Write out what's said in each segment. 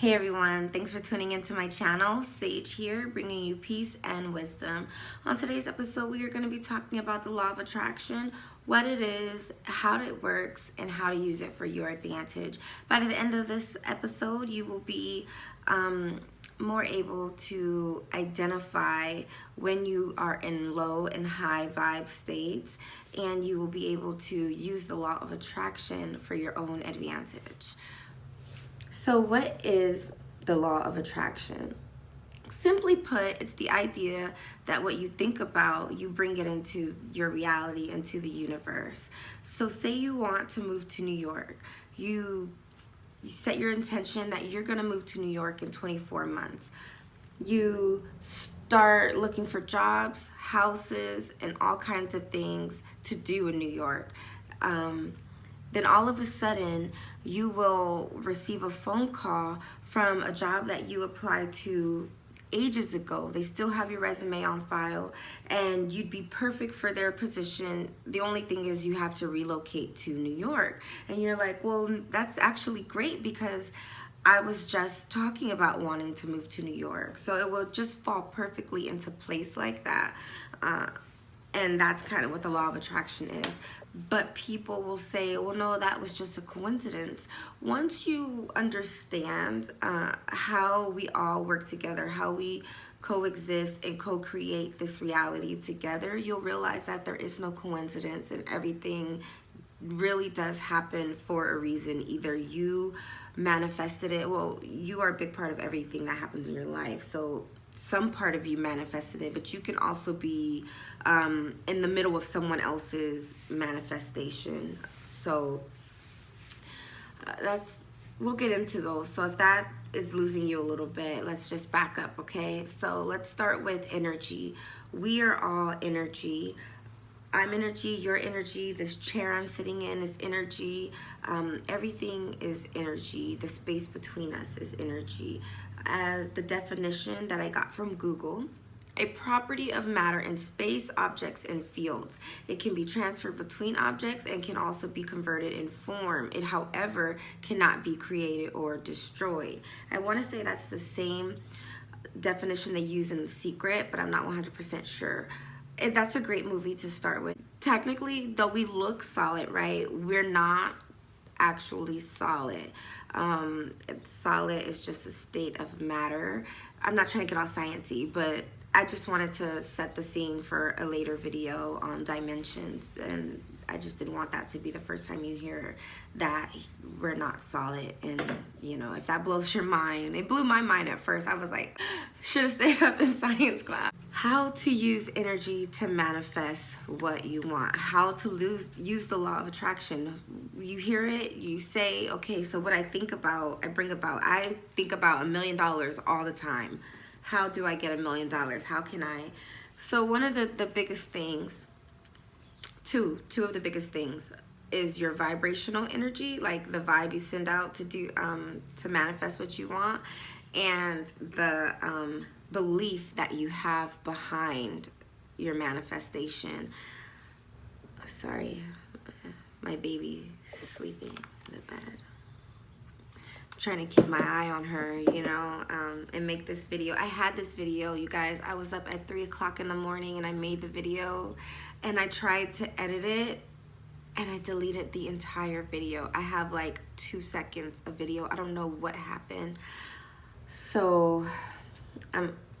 Hey everyone, thanks for tuning into my channel. Sage here, bringing you peace and wisdom. On today's episode, we are going to be talking about the law of attraction, what it is, how it works, and how to use it for your advantage. By the end of this episode, you will be more able to identify when you are in low and high vibe states, and you will be able to use the law of attraction for your own advantage. So what is the law of attraction? Simply put, it's the idea that what you think about, you bring it into your reality, into the universe. So say you want to move to New York. You set your intention that you're going to move to New York in 24 months. You start looking for jobs, houses, and all kinds of things to do in New York. Then all of a sudden, you will receive a phone call from a job that you applied to ages ago. They still have your resume on file, and you'd be perfect for their position. The only thing is you have to relocate to New York. And you're like, well, that's actually great because I was just talking about wanting to move to New York. So it will just fall perfectly into place like that. And that's kind of what the law of attraction is. But people will say, well, no, that was just a coincidence. Once you understand how we all work together, how we coexist and co-create this reality together, you'll realize that there is no coincidence and everything really does happen for a reason. Either you manifested it, well, you are a big part of everything that happens in your life. So some part of you manifested it, but you can also be in the middle of someone else's manifestation. So we'll get into those. So if that is losing you a little bit, let's just back up, okay? So let's start with energy. We are all energy. I'm energy, you're energy, this chair I'm sitting in is energy, everything is energy, the space between us is energy. The definition that I got from Google: a property of matter in space, objects, and fields. It can be transferred between objects and can also be converted in form. It, however, cannot be created or destroyed. I want to say that's the same definition they use in The Secret, but I'm not 100% sure. That's a great movie to start with. Technically, though we look solid, right, we're not actually solid. Solid is just a state of matter. I'm not trying to get all sciencey, but I just wanted to set the scene for a later video on dimensions, and I just didn't want that to be the first time you hear that we're not solid. And you know, if that blows your mind, it blew my mind at first. I was like, should have stayed up in science class. How to use energy to manifest what you want. How to use the law of attraction. You hear it, you say, okay, so what I think about, I bring about. I think about $1 million all the time. How do I get $1 million? How can I? So one of the biggest things, two of the biggest things is your vibrational energy, like the vibe you send out to do to manifest what you want, and the belief that you have behind your manifestation. Sorry, my baby sleeping in the bed. Trying to keep my eye on her, you know, and make this video. I had this video, you guys. I was up at 3 o'clock in the morning and I made the video, and I tried to edit it and I deleted the entire video. I have like 2 seconds of video. I don't know what happened. So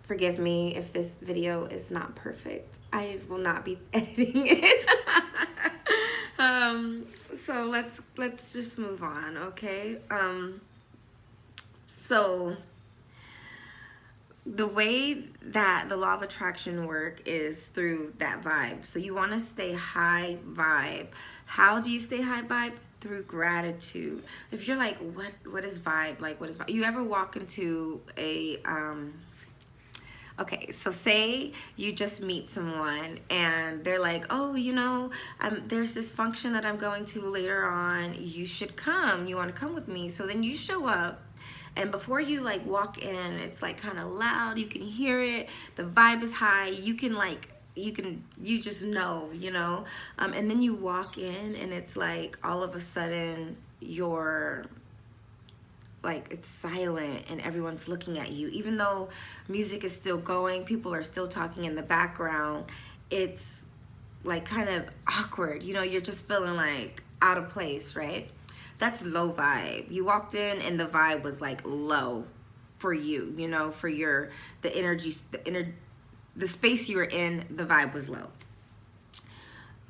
forgive me if this video is not perfect. I will not be editing it. So let's just move on, okay? So the way that the law of attraction work is through that vibe. So you want to stay high vibe. How do you stay high vibe? Through gratitude. If you're like, what is vibe? Like, what is vibe? You ever walk into a okay, so say you just meet someone and they're like, oh, you know, there's this function that I'm going to later on. You should come. You want to come with me? So then you show up, and before you like walk in, it's like kind of loud. You can hear it. The vibe is high. You just know, you know. And then you walk in, and it's like all of a sudden your like it's silent and everyone's looking at you. Even though music is still going, people are still talking in the background, it's like kind of awkward. You know, you're just feeling like out of place, right? That's low vibe. You walked in and the vibe was like low for you, you know, for your, the energy, the space you were in, the vibe was low.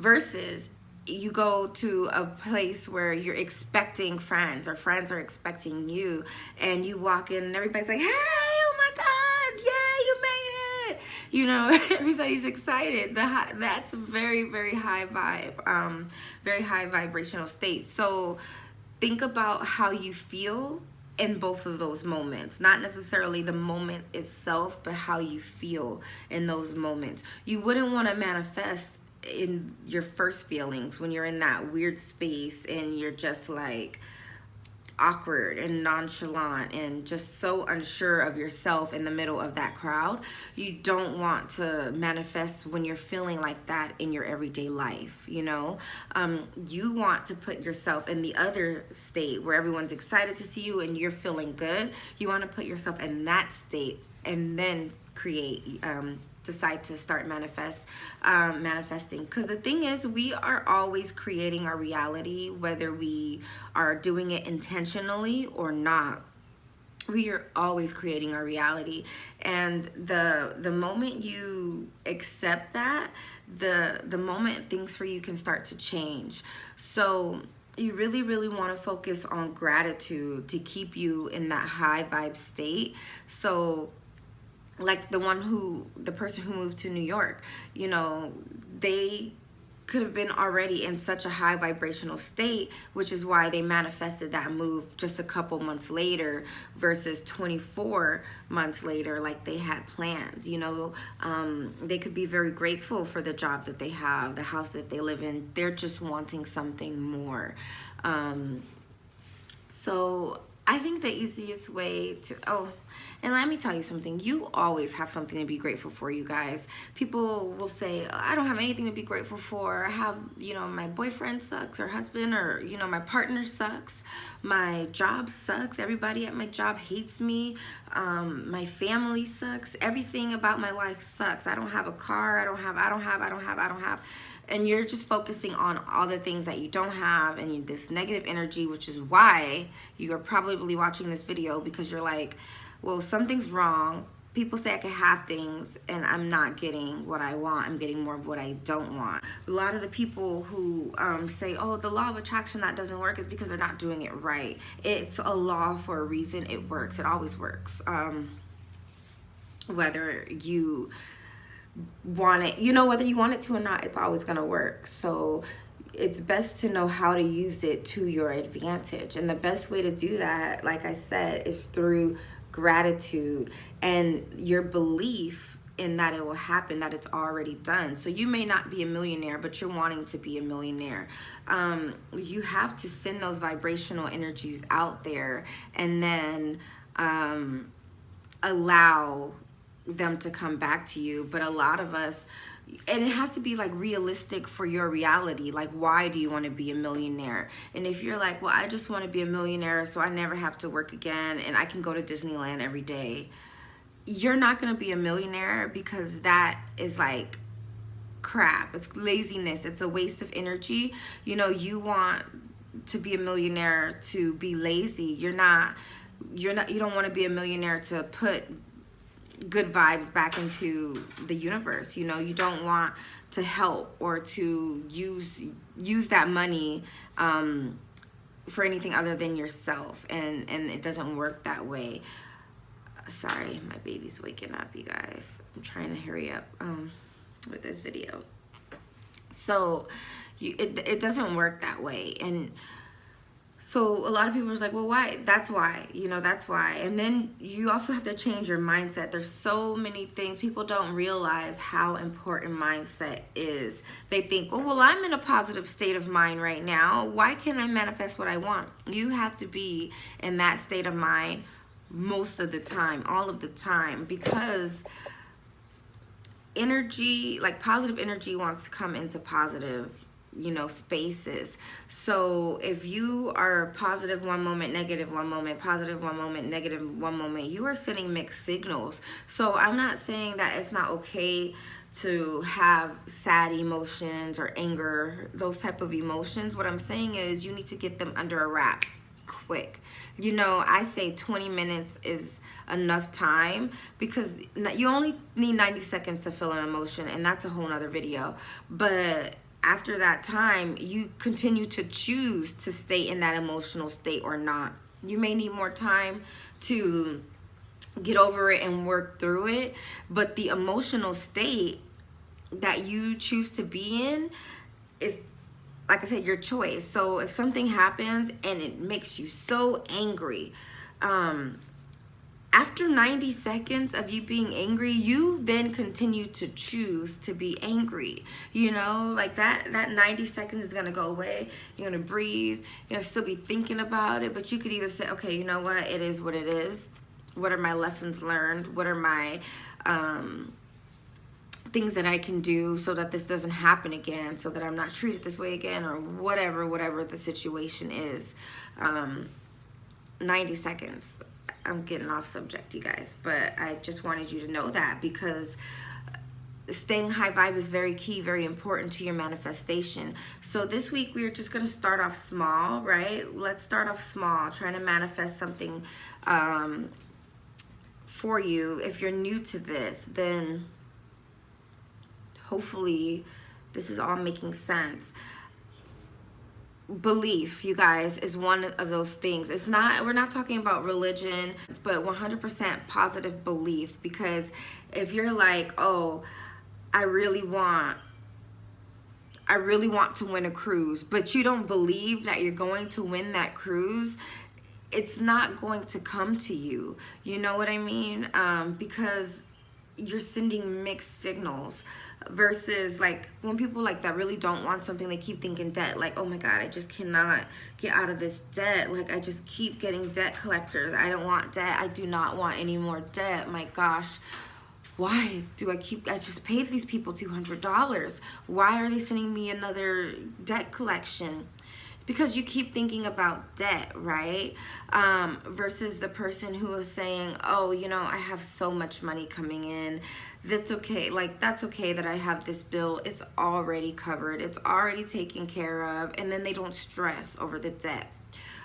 Versus you go to a place where you're expecting friends, or friends are expecting you, and you walk in and everybody's like, hey, oh my God, yeah, you made it. You know, everybody's excited. That's a very, very high vibe, very high vibrational state. So think about how you feel in both of those moments. Not necessarily the moment itself, but how you feel in those moments. You wouldn't want to manifest in your first feelings when you're in that weird space and you're just like awkward and nonchalant and just so unsure of yourself in the middle of that crowd. You don't want to manifest when you're feeling like that in your everyday life, you know. You want to put yourself in the other state where everyone's excited to see you and you're feeling good. You want to put yourself in that state and then create, decide to start manifesting. Because the thing is, we are always creating our reality, whether we are doing it intentionally or not. We are always creating our reality, and the moment you accept that, the moment things for you can start to change. So you really, really want to focus on gratitude to keep you in that high vibe state. So like the person who moved to New York, you know, they could have been already in such a high vibrational state, which is why they manifested that move just a couple months later versus 24 months later like they had planned. You know, they could be very grateful for the job that they have, the house that they live in. They're just wanting something more. So I think the easiest way to, and let me tell you something, you always have something to be grateful for, you guys. People will say, I don't have anything to be grateful for. I have, you know, my boyfriend sucks, or husband, or, you know, my partner sucks. My job sucks. Everybody at my job hates me. My family sucks. Everything about my life sucks. I don't have a car. I don't have. And you're just focusing on all the things that you don't have and this negative energy, which is why you are probably watching this video, because you're like, well, something's wrong. People say I can have things and I'm not getting what I want. I'm getting more of what I don't want. A lot of the people who say, oh, the law of attraction, that doesn't work, is because they're not doing it right. It's a law for a reason. It works. It always works. Whether you want it, you know, whether you want it to or not, it's always going to work. So it's best to know how to use it to your advantage. And the best way to do that, like I said, is through gratitude and your belief in that it will happen, that it's already done. So you may not be a millionaire, but you're wanting to be a millionaire. You have to send those vibrational energies out there and then allow them to come back to you. But a lot of us, and it has to be like realistic for your reality. Like, why do you want to be a millionaire? And if you're like, well, I just want to be a millionaire so I never have to work again and I can go to Disneyland every day, you're not going to be a millionaire, because that is like crap. It's laziness. It's a waste of energy. You know, you want to be a millionaire to be lazy. You don't want to be a millionaire to put good vibes back into the universe. You know, you don't want to help or to use that money for anything other than yourself, and it doesn't work that way. Sorry, my baby's waking up, you guys. I'm trying to hurry up with this video. So it doesn't work that way. And so a lot of people are like, well, why? That's why, you know, that's why. And then you also have to change your mindset. There's so many things. People don't realize how important mindset is. They think, oh, well, I'm in a positive state of mind right now. Why can't I manifest what I want? You have to be in that state of mind most of the time, all of the time, because energy, like positive energy, wants to come into positive spaces. So if you are positive one moment, negative one moment, positive one moment, negative one moment, you are sending mixed signals. So I'm not saying that it's not okay to have sad emotions or anger, those type of emotions. What I'm saying is you need to get them under a wrap quick. I say 20 minutes is enough time, because you only need 90 seconds to feel an emotion, and that's a whole nother video. But after that time, you continue to choose to stay in that emotional state or not. You may need more time to get over it and work through it, but the emotional state that you choose to be in is, like I said, your choice. So if something happens and it makes you so angry, after 90 seconds of you being angry, you then continue to choose to be angry. Like that 90 seconds is gonna go away. You're gonna breathe, you're gonna still be thinking about it, but you could either say, okay, you know what, it is what it is. What are my lessons learned? What are my things that I can do so that this doesn't happen again, so that I'm not treated this way again, or whatever the situation is. 90 seconds. I'm getting off subject, you guys, but I just wanted you to know that, because staying high vibe is very key, very important to your manifestation. So this week we're just going to start off small, right? Let's start off small, trying to manifest something for you. If you're new to this, then hopefully this is all making sense. Belief, you guys, is one of those things. We're not talking about religion, but 100% positive belief. Because if you're like, oh, I really want to win a cruise, but you don't believe that you're going to win that cruise, it's not going to come to you. You know what I mean? Because you're sending mixed signals, versus like when people like that really don't want something, they keep thinking debt, like, oh my god, I just cannot get out of this debt, like I just keep getting debt collectors, I don't want debt, I do not want any more debt, my gosh, why do I just paid these people $200, why are they sending me another debt collection? Because you keep thinking about debt, right? Versus the person who is saying, oh, I have so much money coming in. That's okay. Like, that's okay that I have this bill. It's already covered. It's already taken care of. And then they don't stress over the debt.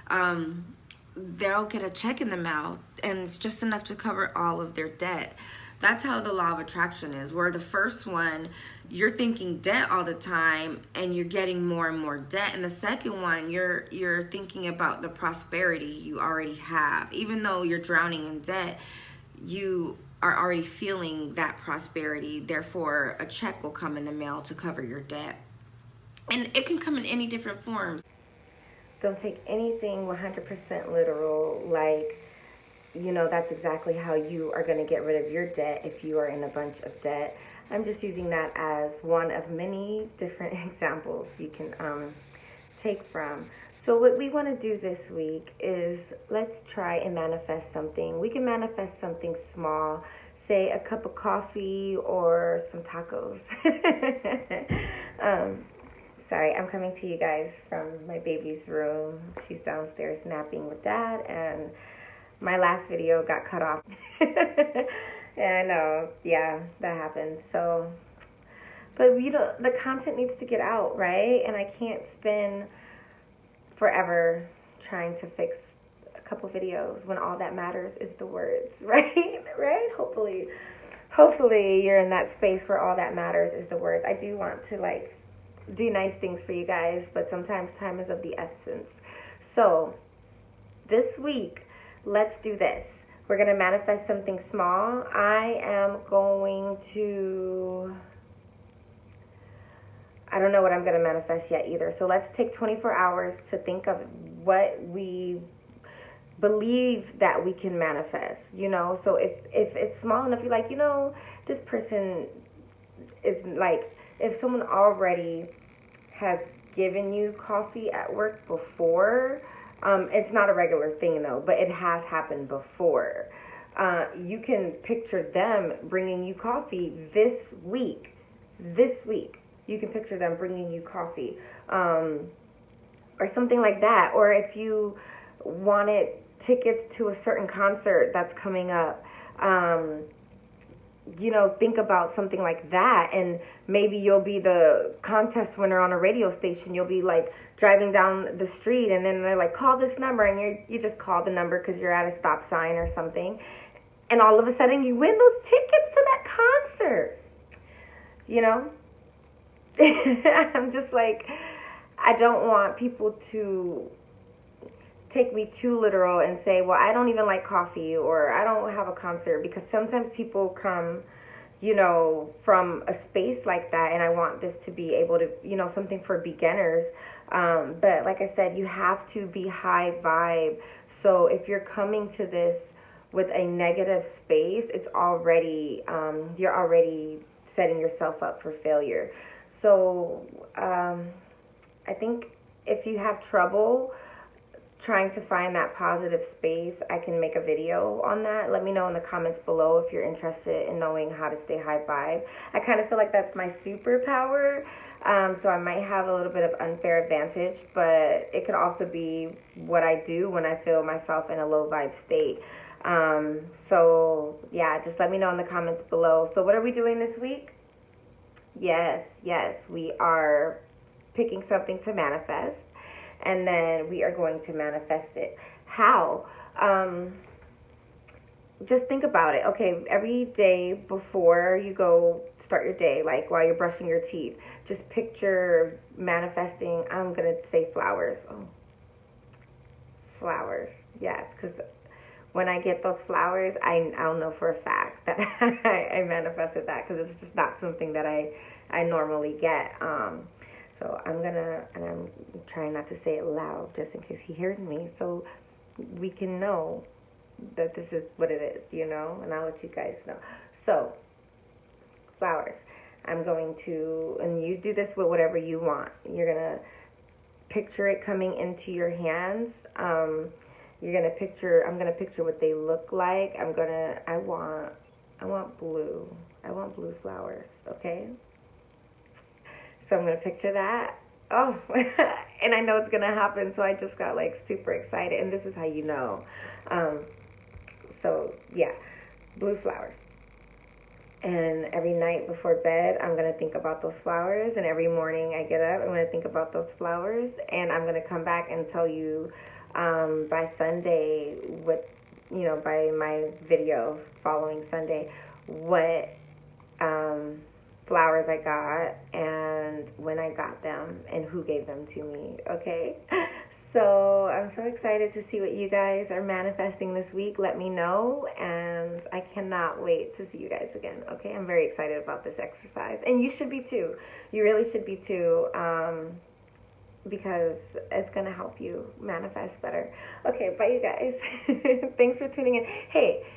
They'll get a check in the mail, and it's just enough to cover all of their debt. That's how the law of attraction is, where the first one, you're thinking debt all the time and you're getting more and more debt. And the second one, you're thinking about the prosperity you already have. Even though you're drowning in debt, you are already feeling that prosperity. Therefore, a check will come in the mail to cover your debt. And it can come in any different forms. Don't take anything 100% literal, like, that's exactly how you are going to get rid of your debt if you are in a bunch of debt. I'm just using that as one of many different examples you can take from. So what we want to do this week is, let's try and manifest something. We can manifest something small, say a cup of coffee or some tacos. Sorry, I'm coming to you guys from my baby's room. She's downstairs napping with dad, and my last video got cut off. And I know, yeah, that happens. So, but the content needs to get out, right? And I can't spend forever trying to fix a couple videos when all that matters is the words, right? Right? Hopefully you're in that space where all that matters is the words. I do want to like do nice things for you guys, but sometimes time is of the essence. So this week, let's do this. We're going to manifest something small. I don't know what I'm going to manifest yet either. So let's take 24 hours to think of what we believe that we can manifest, So if it's small enough, you're like, this person is like, if someone already has given you coffee at work before, it's not a regular thing though, but it has happened before. You can picture them bringing you coffee this week. you can picture them bringing you coffee, or something like that. Or if you wanted tickets to a certain concert that's coming up, you know, think about something like that, and maybe you'll be the contest winner on a radio station. You'll be like driving down the street, and then they're like, call this number, and you just call the number because you're at a stop sign or something, and all of a sudden you win those tickets to that concert. You know, I'm just like, I don't want people to take me too literal and say, well, I don't even like coffee, or I don't have a concert, because sometimes people come, you know, from a space like that, and I want this to be able to, you know, something for beginners. But like I said, you have to be high vibe. So if you're coming to this with a negative space, it's already, you're already setting yourself up for failure. So I think if you have trouble trying to find that positive space, I can make a video on that. Let me know in the comments below if you're interested in knowing how to stay high vibe. I kind of feel like that's my superpower, so I might have a little bit of unfair advantage, but it could also be what I do when I feel myself in a low vibe state. So yeah, just let me know in the comments below. So what are we doing this week? Yes, we are picking something to manifest, and then we are going to manifest it. How? Just think about it. Okay, every day before you go start your day, like while you're brushing your teeth, just picture manifesting. I'm going to say flowers. Oh, flowers. Yes, because when I get those flowers, I'll know for a fact that I manifested that, because it's just not something that I normally get. So I'm trying not to say it loud just in case he hears me, so we can know that this is what it is, you know, and I'll let you guys know. So, flowers. I'm going to, and you do this with whatever you want. You're going to picture it coming into your hands. I'm going to picture what they look like. I want blue. I want blue flowers, okay? So I'm going to picture that. Oh, and I know it's going to happen, so I just got like super excited, and this is how you know. So yeah, blue flowers. And every night before bed, I'm going to think about those flowers, and every morning I get up, I'm going to think about those flowers, and I'm going to come back and tell you by Sunday, by my video following Sunday, what flowers I got and when I got them and who gave them to me, okay? So I'm so excited to see what you guys are manifesting this week. Let me know, and I cannot wait to see you guys again, okay? I'm very excited about this exercise, and you should be too. You really should be too, because it's going to help you manifest better. Okay, bye you guys. Thanks for tuning in. Hey,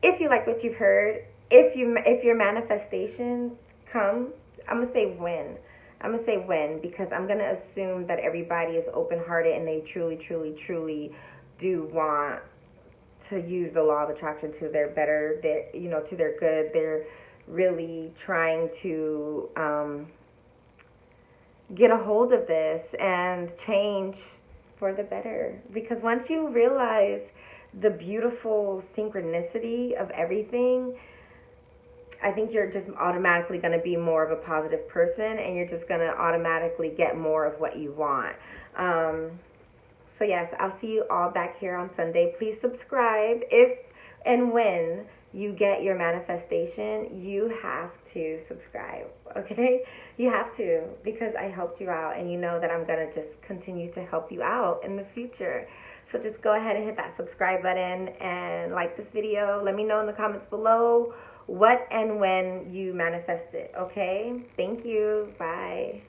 if you like what you've heard, if your manifestations come, I'm going to say when. I'm going to say when, because I'm going to assume that everybody is open-hearted and they truly, truly, truly do want to use the law of attraction to their better, to their good. They're really trying to get a hold of this and change for the better. Because once you realize the beautiful synchronicity of everything, I think you're just automatically going to be more of a positive person, and you're just going to automatically get more of what you want. So yes, I'll see you all back here on Sunday. Please subscribe. If and when you get your manifestation, you have to subscribe, okay? You have to, because I helped you out, and you know that I'm going to just continue to help you out in the future. So just go ahead and hit that subscribe button and like this video. Let me know in the comments below what and when you manifest it, okay? Thank you. Bye.